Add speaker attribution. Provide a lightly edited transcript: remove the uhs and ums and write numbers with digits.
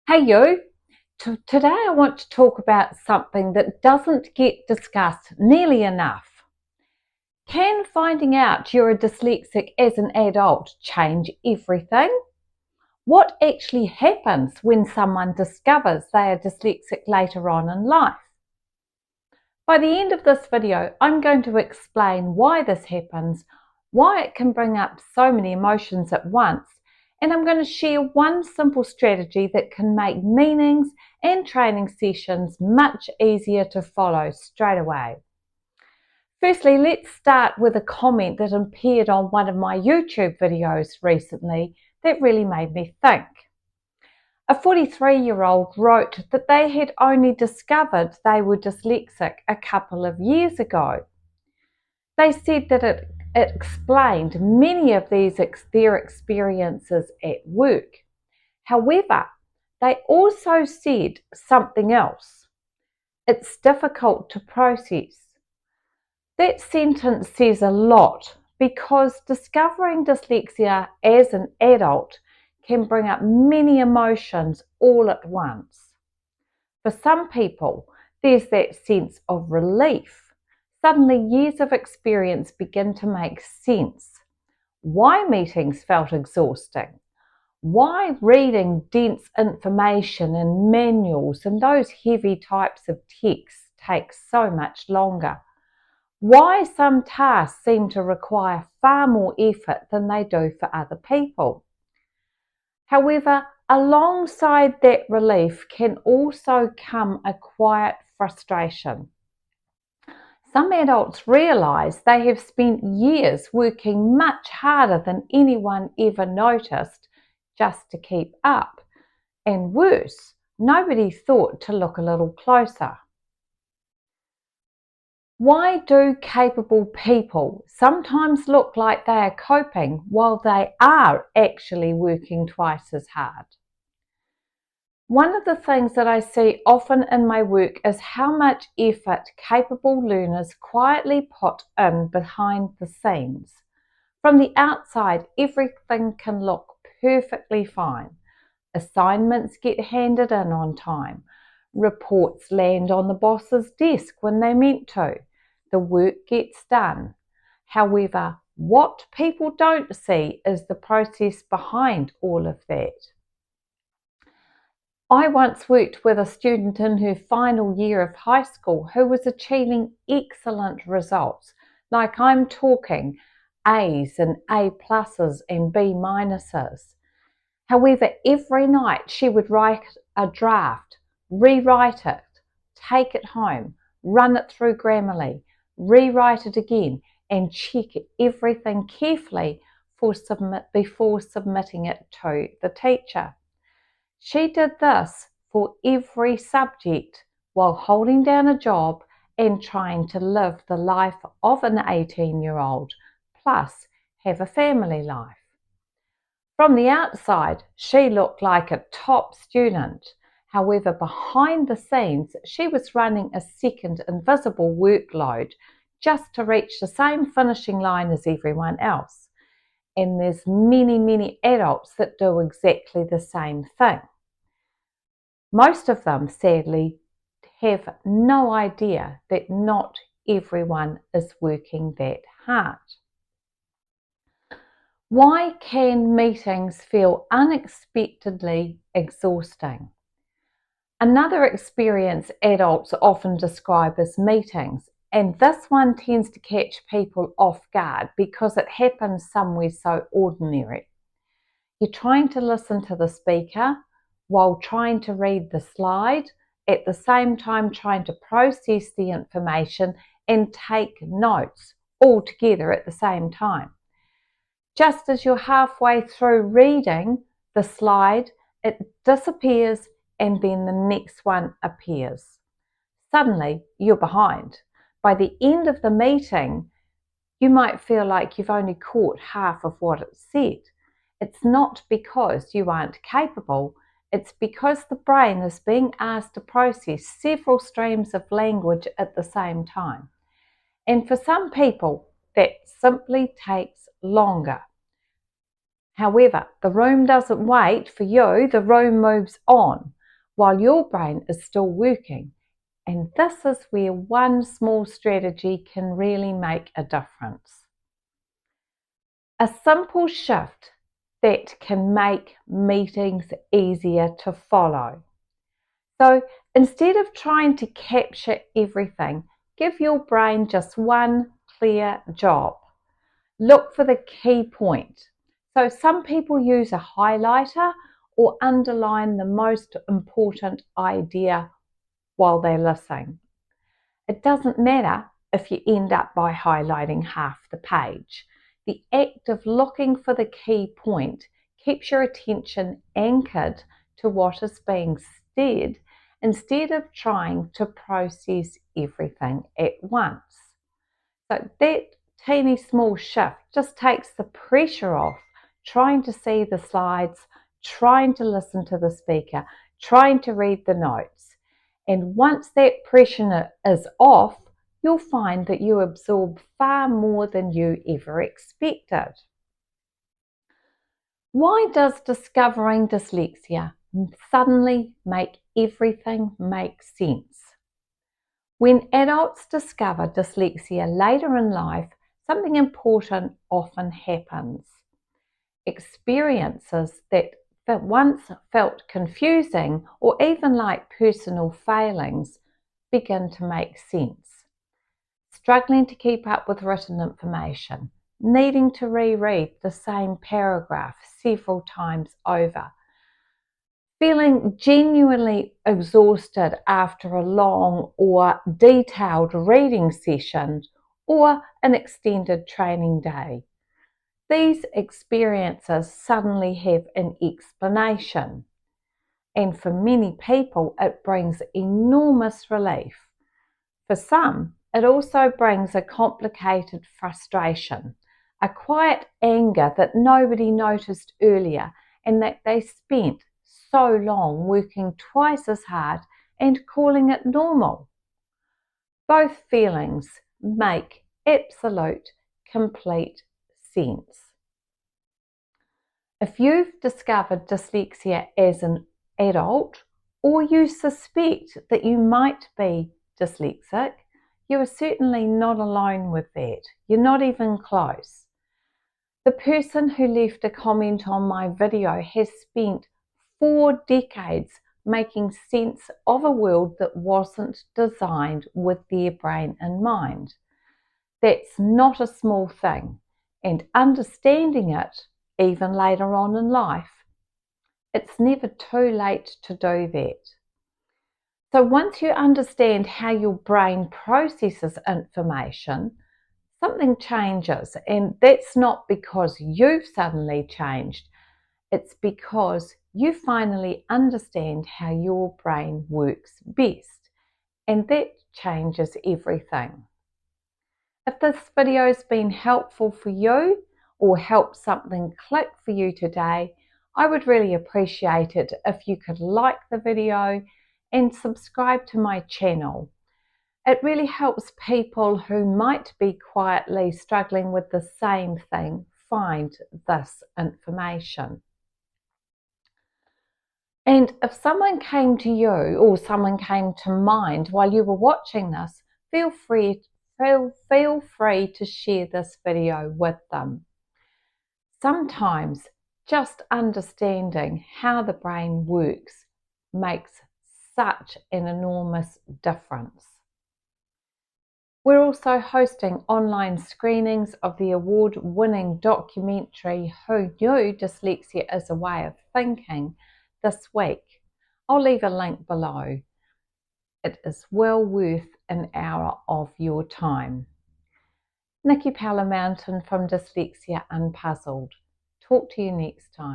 Speaker 1: Hey you, today I want to talk about something that doesn't get discussed nearly enough. Can finding out you're a dyslexic as an adult change everything? What actually happens when someone discovers they are dyslexic later on in life? By the end of this video, I'm going to explain why this happens, why it can bring up so many emotions at once, and I'm going to share one simple strategy that can make meetings and training sessions much easier to follow straight away. Firstly, let's start with a comment that appeared on one of my YouTube videos recently that really made me think. A 43-year-old wrote that they had only discovered they were dyslexic a couple of years ago. They said that it explained many of their experiences at work. However, they also said something else. It's difficult to process. That sentence says a lot because discovering dyslexia as an adult can bring up many emotions all at once. For some people, there's that sense of relief. Suddenly, years of experience begin to make sense. Why meetings felt exhausting, why reading dense information and manuals and those heavy types of text takes so much longer, why some tasks seem to require far more effort than they do for other people. However, alongside that relief can also come a quiet frustration. Some adults realise they have spent years working much harder than anyone ever noticed just to keep up. And worse, nobody thought to look a little closer. Why do capable people sometimes look like they are coping while they are actually working twice as hard? One of the things that I see often in my work is how much effort capable learners quietly put in behind the scenes. From the outside, everything can look perfectly fine. Assignments get handed in on time. Reports land on the boss's desk when they meant to. The work gets done. However, what people don't see is the process behind all of that. I once worked with a student in her final year of high school who was achieving excellent results, like I'm talking A's and A pluses and B minuses. However, every night she would write a draft, rewrite it, take it home, run it through Grammarly, rewrite it again, and check everything carefully before submitting it to the teacher. She did this for every subject while holding down a job and trying to live the life of an 18-year-old, plus have a family life. From the outside, she looked like a top student. However, behind the scenes, she was running a second invisible workload just to reach the same finishing line as everyone else. And there's many adults that do exactly the same thing. Most of them, sadly, have no idea that not everyone is working that hard. Why can meetings feel unexpectedly exhausting? Another experience adults often describe as meetings, and this one tends to catch people off guard because it happens somewhere so ordinary. You're trying to listen to the speaker while trying to read the slide, at the same time trying to process the information and take notes all together at the same time. Just as you're halfway through reading the slide, it disappears and then the next one appears. Suddenly, you're behind. By the end of the meeting, you might feel like you've only caught half of what it said. It's not because you aren't capable, it's because the brain is being asked to process several streams of language at the same time. And for some people, that simply takes longer. However, the room doesn't wait for you, the room moves on while your brain is still working. And this is where one small strategy can really make a difference. A simple shift that can make meetings easier to follow. So instead of trying to capture everything, give your brain just one clear job. Look for the key point. So some people use a highlighter or underline the most important idea while they're listening. It doesn't matter if you end up by highlighting half the page. The act of looking for the key point keeps your attention anchored to what is being said instead of trying to process everything at once. So that teeny small shift just takes the pressure off trying to see the slides, trying to listen to the speaker, trying to read the notes. And once that pressure is off, you'll find that you absorb far more than you ever expected. Why does discovering dyslexia suddenly make everything make sense? When adults discover dyslexia later in life, something important often happens. Experiences that once felt confusing or even like personal failings begin to make sense. Struggling to keep up with written information, needing to reread the same paragraph several times over, feeling genuinely exhausted after a long or detailed reading session or an extended training day. These experiences suddenly have an explanation, and for many people it brings enormous relief. For some, it also brings a complicated frustration, a quiet anger that nobody noticed earlier and that they spent so long working twice as hard and calling it normal. Both feelings make absolute, complete sense. If you've discovered dyslexia as an adult, or you suspect that you might be dyslexic, you are certainly not alone with that. You're not even close. The person who left a comment on my video has spent 4 decades making sense of a world that wasn't designed with their brain in mind. That's not a small thing, and understanding it, even later on in life, it's never too late to do that. So once you understand how your brain processes information, something changes, and that's not because you've suddenly changed. It's because you finally understand how your brain works best, and that changes everything. If this video has been helpful for you or helped something click for you today, I would really appreciate it if you could like the video and subscribe to my channel. It really helps people who might be quietly struggling with the same thing find this information. And if someone came to you or someone came to mind while you were watching this, feel free to share this video with them. Sometimes just understanding how the brain works makes such an enormous difference. We're also hosting online screenings of the award-winning documentary Who Knew Dyslexia is a Way of Thinking this week. I'll leave a link below. It is well worth an hour of your time. Nikki Mountain from Dyslexia Unpuzzled. Talk to you next time.